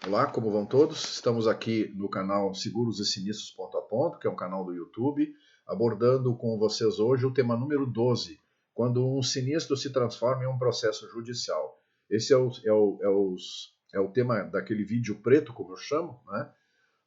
Olá, como vão todos? Estamos aqui no canal Seguros e Sinistros Ponto a Ponto, que é um canal do YouTube, abordando com vocês hoje o tema número 12, quando um sinistro se transforma em um processo judicial. Esse é o tema daquele vídeo preto, como eu chamo, né?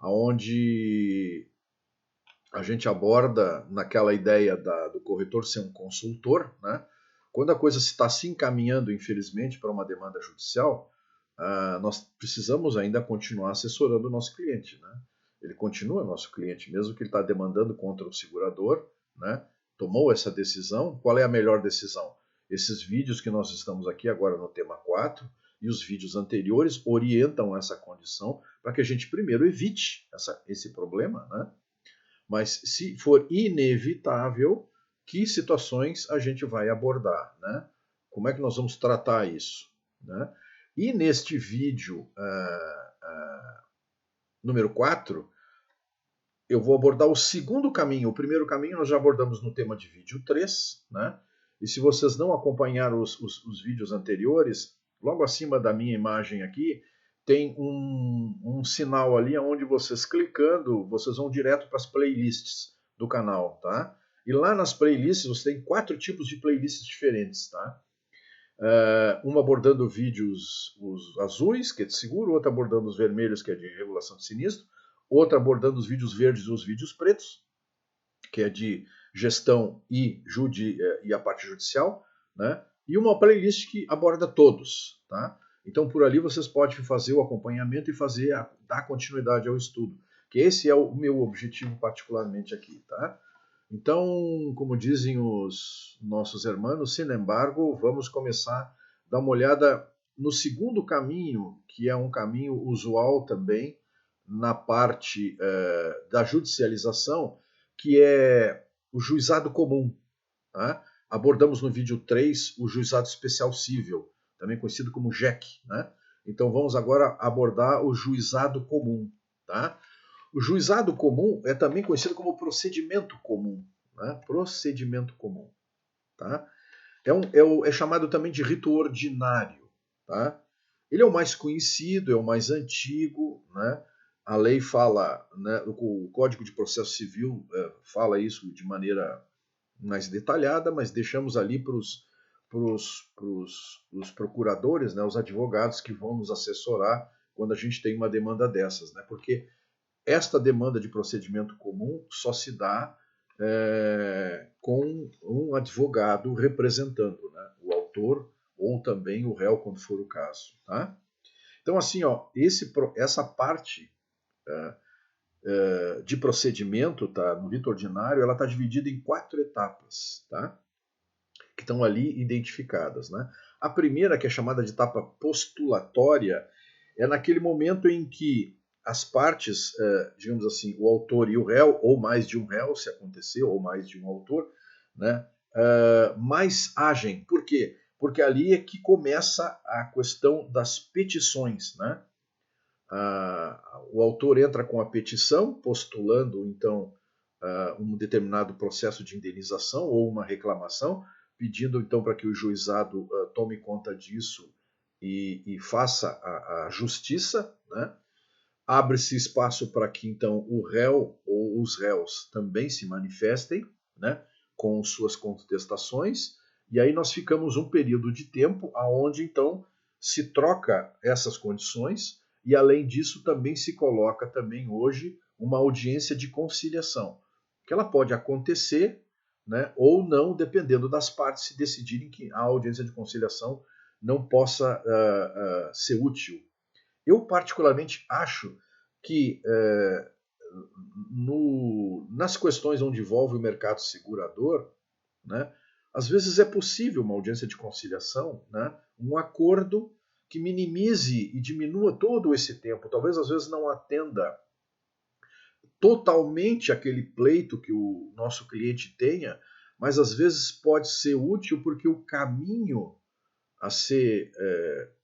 Onde a gente aborda naquela ideia do corretor ser um consultor, né? Quando a coisa está se encaminhando, infelizmente, para uma demanda judicial, nós precisamos ainda continuar assessorando o nosso cliente, né? Ele continua nosso cliente, mesmo que ele está demandando contra o segurador, né? Tomou essa decisão, qual é a melhor decisão? Esses vídeos que nós estamos aqui agora no tema 4 e os vídeos anteriores orientam essa condição para que a gente primeiro evite esse problema, né? Mas se for inevitável, que situações a gente vai abordar, né? Como é que nós vamos tratar isso, né? E neste vídeo número 4, eu vou abordar o segundo caminho. O primeiro caminho nós já abordamos no tema de vídeo 3, né? E se vocês não acompanharam os vídeos anteriores, logo acima da minha imagem aqui, tem um sinal ali onde vocês clicando, vocês vão direto para as playlists do canal, tá? E lá nas playlists você tem 4 tipos de playlists diferentes, tá? Uma abordando vídeos os azuis, que é de seguro, outra abordando os vermelhos, que é de regulação de sinistro, outra abordando os vídeos verdes e os vídeos pretos, que é de gestão e a parte judicial, né? E uma playlist que aborda todos, tá? Então por ali vocês podem fazer o acompanhamento e dar continuidade ao estudo, que esse é o meu objetivo particularmente aqui, tá? Então, como dizem os nossos irmãos, sin embargo, vamos começar a dar uma olhada no segundo caminho, que é um caminho usual também na parte da judicialização, que é o juizado comum. Tá? Abordamos no vídeo 3 o juizado especial cível, também conhecido como JEC. Né? Então vamos agora abordar o juizado comum. Tá? O juizado comum é também conhecido como procedimento comum. Né? Procedimento comum. Tá? É chamado também de rito ordinário. Tá? Ele é o mais conhecido, é o mais antigo. Né? A lei fala, né, o Código de Processo Civil fala isso de maneira mais detalhada, mas deixamos ali para os procuradores, né, os advogados que vão nos assessorar quando a gente tem uma demanda dessas. Né? Porque esta demanda de procedimento comum só se dá com um advogado representando, né, o autor ou também o réu, quando for o caso. Tá? Então, assim, ó, essa parte de procedimento, tá, no rito ordinário, ela está dividida em 4 etapas, tá, que estão ali identificadas. Né? A primeira, que é chamada de etapa postulatória, é naquele momento em que as partes, digamos assim, o autor e o réu, ou mais de um réu, se acontecer, ou mais de um autor, né, mais agem. Por quê? Porque ali é que começa a questão das petições. Né? O autor entra com a petição, postulando, então, um determinado processo de indenização ou uma reclamação, pedindo, então, para que o juizado tome conta disso e faça a justiça, né? Abre-se espaço para que, então, o réu ou os réus também se manifestem, né, com suas contestações, e aí nós ficamos um período de tempo onde, então, se troca essas condições, e além disso também se coloca também hoje uma audiência de conciliação, que ela pode acontecer, né, ou não, dependendo das partes se decidirem que a audiência de conciliação não possa ser útil. Eu particularmente acho que nas questões onde envolve o mercado segurador, né, às vezes é possível uma audiência de conciliação, né, um acordo que minimize e diminua todo esse tempo. Talvez às vezes não atenda totalmente aquele pleito que o nosso cliente tenha, mas às vezes pode ser útil porque o caminho a ser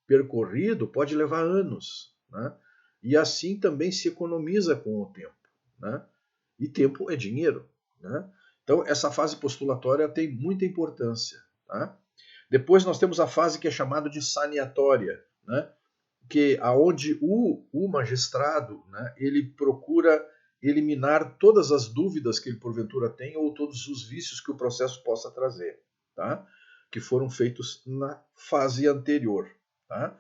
percorrido pode levar anos. Né? E assim também se economiza com o tempo. Né? E tempo é dinheiro. Né? Então essa fase postulatória tem muita importância. Tá? Depois nós temos a fase que é chamada de saneatória. Né? que aonde o magistrado, né, ele procura eliminar todas as dúvidas que ele porventura tem ou todos os vícios que o processo possa trazer, tá? Que foram feitos na fase anterior. Tá?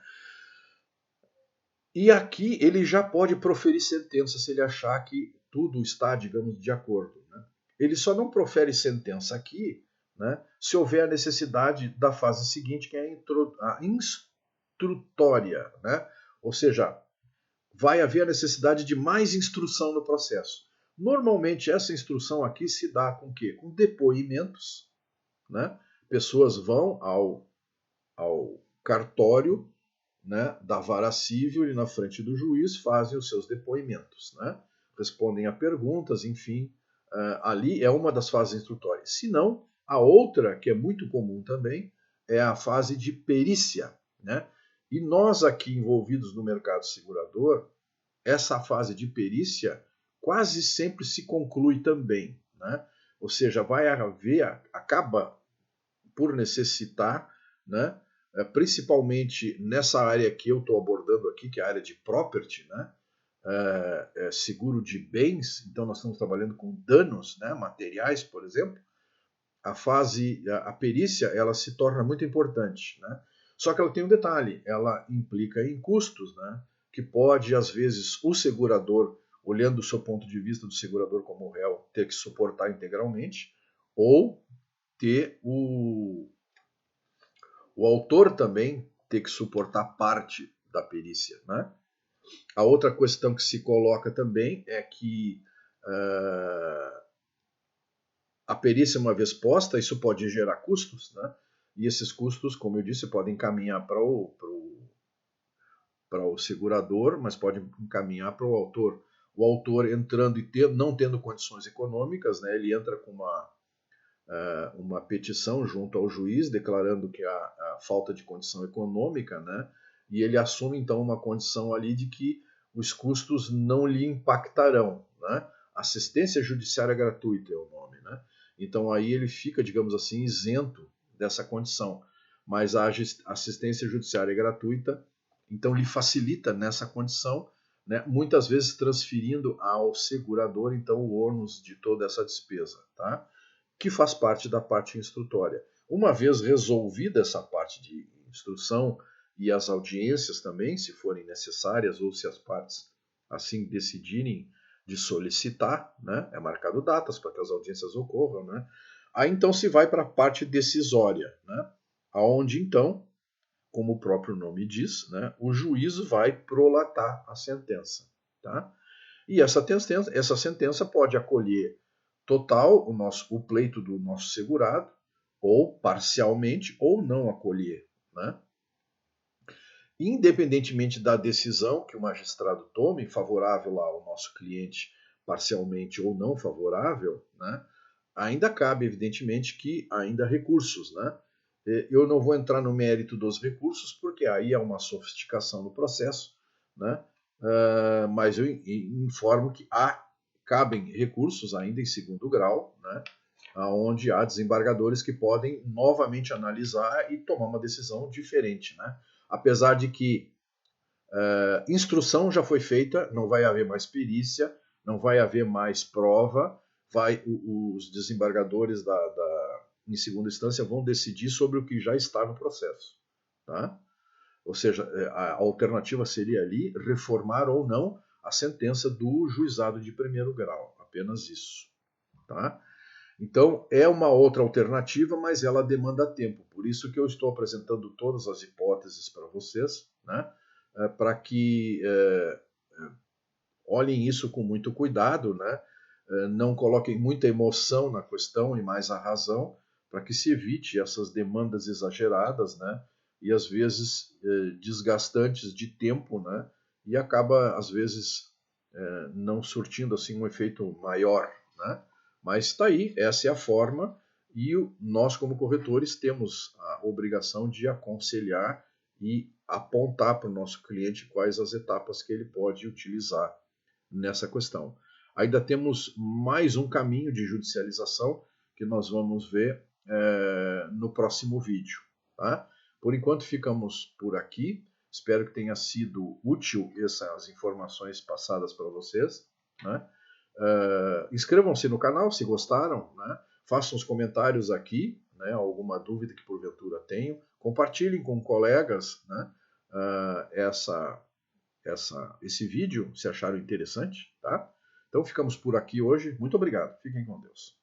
E aqui ele já pode proferir sentença se ele achar que tudo está, digamos, de acordo. Né? Ele só não profere sentença aqui, né, se houver a necessidade da fase seguinte, que é a instrutória. Né? Ou seja, vai haver a necessidade de mais instrução no processo. Normalmente essa instrução aqui se dá com o quê? Com depoimentos. Né? Pessoas vão ao cartório, né, da vara civil e na frente do juiz fazem os seus depoimentos. Né? Respondem a perguntas, enfim. Ali é uma das fases instrutórias. Se não, a outra, que é muito comum também, é a fase de perícia. Né? E nós aqui envolvidos no mercado segurador, essa fase de perícia quase sempre se conclui também. Né? Ou seja, vai haver, acaba por necessitar, né, principalmente nessa área que eu estou abordando aqui, que é a área de property, né, seguro de bens, então nós estamos trabalhando com danos, né, materiais, por exemplo, a perícia, ela se torna muito importante, né? Só que ela tem um detalhe, ela implica em custos, né? Que pode, às vezes, o segurador, olhando do seu ponto de vista do segurador como réu, ter que suportar integralmente, ou ter o autor também ter que suportar parte da perícia. Né? A outra questão que se coloca também é que a perícia, uma vez posta, isso pode gerar custos, né? E esses custos, como eu disse, podem encaminhar para o segurador, mas pode encaminhar para o autor. O autor entrando e não tendo condições econômicas, né, ele entra com uma petição junto ao juiz declarando que há falta de condição econômica, né? E ele assume então uma condição ali de que os custos não lhe impactarão, né? Assistência judiciária gratuita é o nome, né? Então aí ele fica, digamos assim, isento dessa condição, mas a assistência judiciária gratuita então lhe facilita nessa condição, né? Muitas vezes transferindo ao segurador então o ônus de toda essa despesa, tá? Que faz parte da parte instrutória. Uma vez resolvida essa parte de instrução e as audiências também, se forem necessárias ou se as partes assim decidirem de solicitar, né, é marcado datas para que as audiências ocorram, né, aí então se vai para a parte decisória, né, aonde então, como o próprio nome diz, né, o juiz vai prolatar a sentença, tá? E essa sentença pode acolher total o pleito do nosso segurado, ou parcialmente, ou não acolher. Né? Independentemente da decisão que o magistrado tome, favorável ao nosso cliente, parcialmente ou não favorável, né? Ainda cabe, evidentemente, que ainda recursos. Né? Eu não vou entrar no mérito dos recursos, porque aí é uma sofisticação no processo, né? Mas eu informo que cabem recursos ainda em segundo grau, né, onde há desembargadores que podem novamente analisar e tomar uma decisão diferente. Né? Apesar de que instrução já foi feita, não vai haver mais perícia, não vai haver mais prova, os desembargadores em segunda instância vão decidir sobre o que já está no processo. Tá? Ou seja, a alternativa seria ali reformar ou não a sentença do juizado de primeiro grau, apenas isso. Tá? Então, é uma outra alternativa, mas ela demanda tempo. Por isso que eu estou apresentando todas as hipóteses para vocês, né? Para que olhem isso com muito cuidado, né? Não coloquem muita emoção na questão e mais a razão, para que se evite essas demandas exageradas, né? E às vezes desgastantes de tempo, né? E acaba às vezes não surtindo assim um efeito maior, né? Mas está aí, essa é a forma e nós como corretores temos a obrigação de aconselhar e apontar para o nosso cliente quais as etapas que ele pode utilizar nessa questão. Ainda temos mais um caminho de judicialização que nós vamos ver no próximo vídeo. Tá? Por enquanto ficamos por aqui. Espero que tenha sido útil essas informações passadas para vocês, né? Inscrevam-se no canal se gostaram, né? Façam os comentários aqui, né? Alguma dúvida que porventura tenham. Compartilhem com colegas, né? Esse vídeo, se acharam interessante, tá? Então ficamos por aqui hoje. Muito obrigado. Fiquem com Deus.